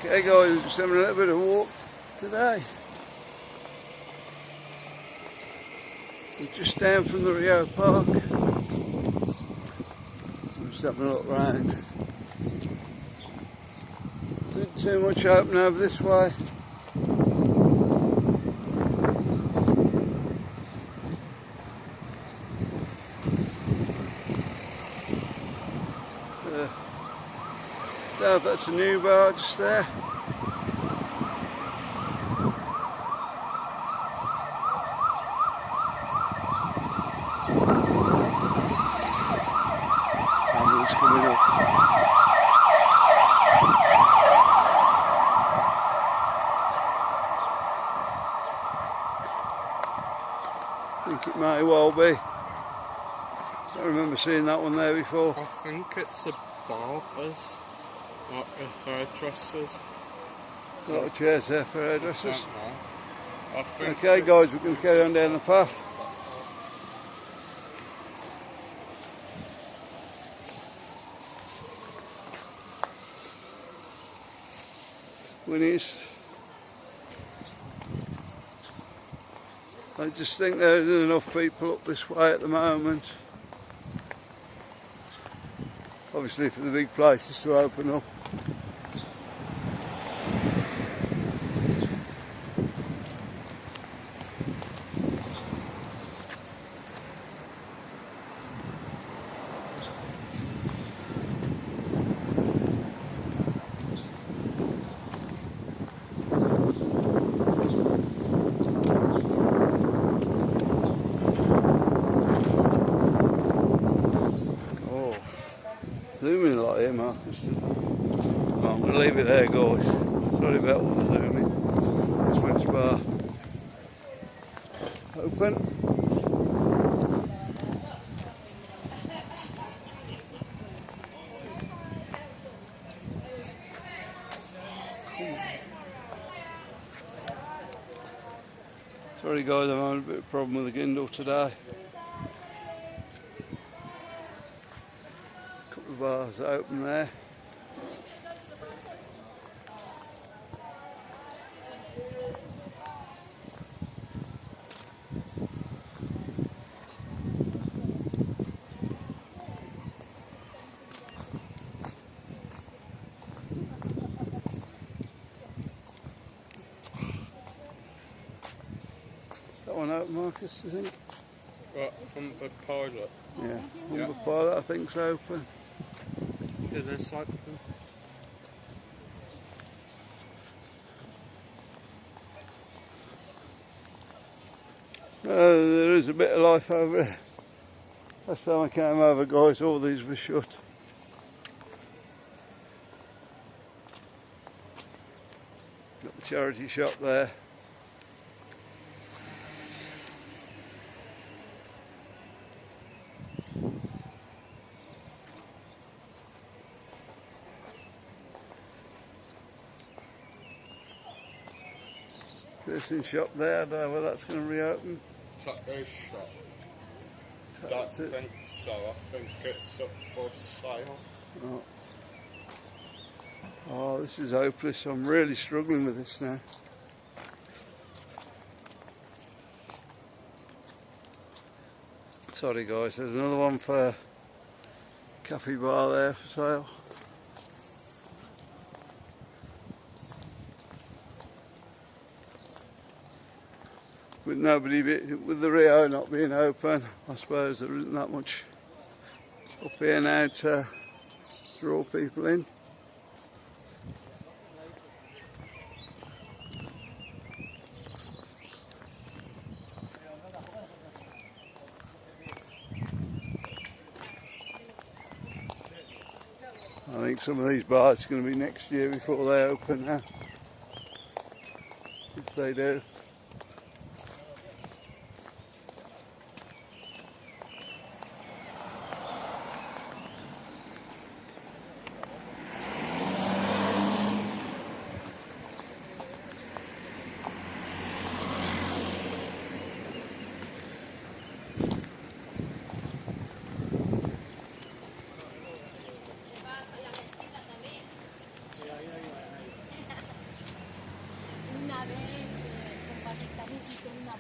Okay guys, we're just having a little bit of a walk today. We're just down from the Rio Park. I'm just having a look round. Not too much open over this way. That's a new bar just there. Ambulance coming up. I think it may well be. I remember seeing that one there before. I think it's a barber's. Like the hairdressers. A lot of chairs there for hairdressers. I think okay guys, we're going to carry on down the path. Winnie's. I just think there isn't enough people up this way at the moment. Obviously for the big places to open up. Zooming a lot here, Marcus. Oh, I'm going to leave it there, guys. Sorry about all the zooming. This French bar. Open. Sorry guys, I'm having a bit of a problem with the Kindle today. Couple of bars open there. That one open, Marcus, do you think? What, Humber Pilot? Yeah, Humber Pilot I think's open. It is open. There is a bit of life over there. Last time I came over, guys, all these were shut. Got the charity shop there. Piercing shop there, I don't know whether that's going to reopen. Tattoo shop. That's Don't it. think so, I think it's up for sale. Oh. Oh, this is hopeless. I'm really struggling with this now. Sorry guys, there's another one for cafe bar there for sale. With nobody, with the Rio not being open, I suppose there isn't that much up here now to draw people in. I think some of these bars are going to be next year before they open now, if they do.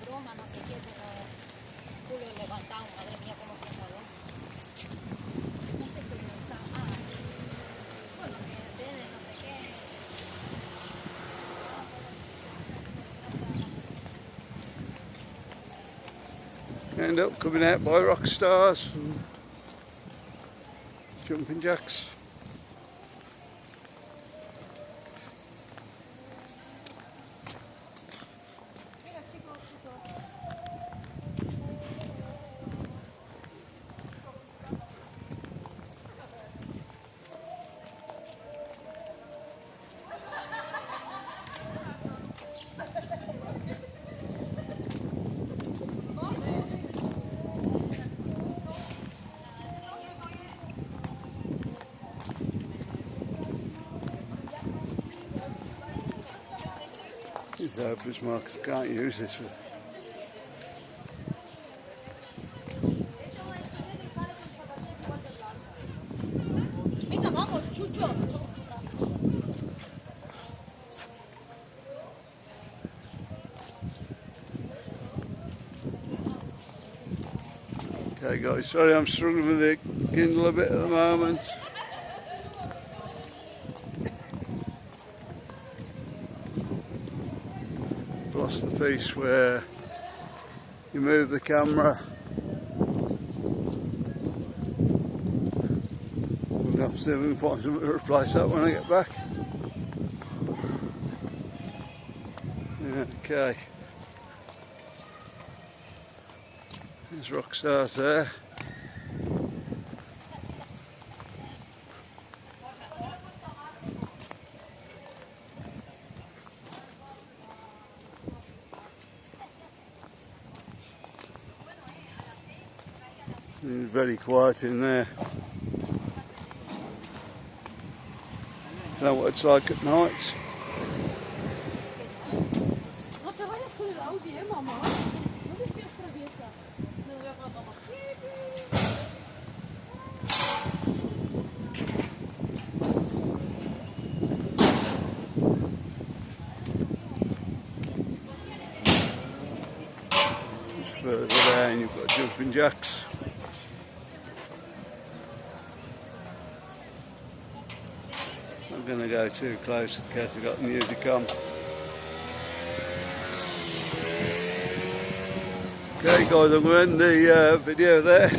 broma, no sé qué, pero Julio levantado, madre mía, cómo se acabó. No sé qué está. Ah, bueno, que de no sé qué. End up coming out by rock stars and jumping jacks. These open marks, can't use this with. Venga, vamos, Chucho. Okay guys, sorry I'm struggling with the Kindle a bit at the moment. Lost the piece where you move the camera. We'll have to see if we can find something to replace that when I get back. Okay. There's rock stars there. It's very quiet in there. Don't know what it's like at night. No te vayas con el Audi, mamá. No te seas traviesa. Me voy a matar. Further down you've got jumping jacks. I'm going to go too close in case I've got the music on. Okay guys, I'm going to end the video there.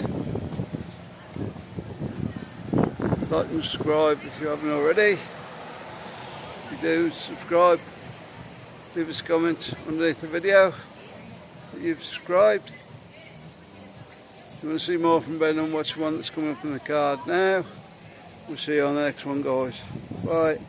Like and subscribe if you haven't already. If you do, subscribe. Leave us a comment underneath the video that you've subscribed. If you want to see more from Benidorm, watch one that's coming up in the card now. We'll see you on the next one guys. Bye.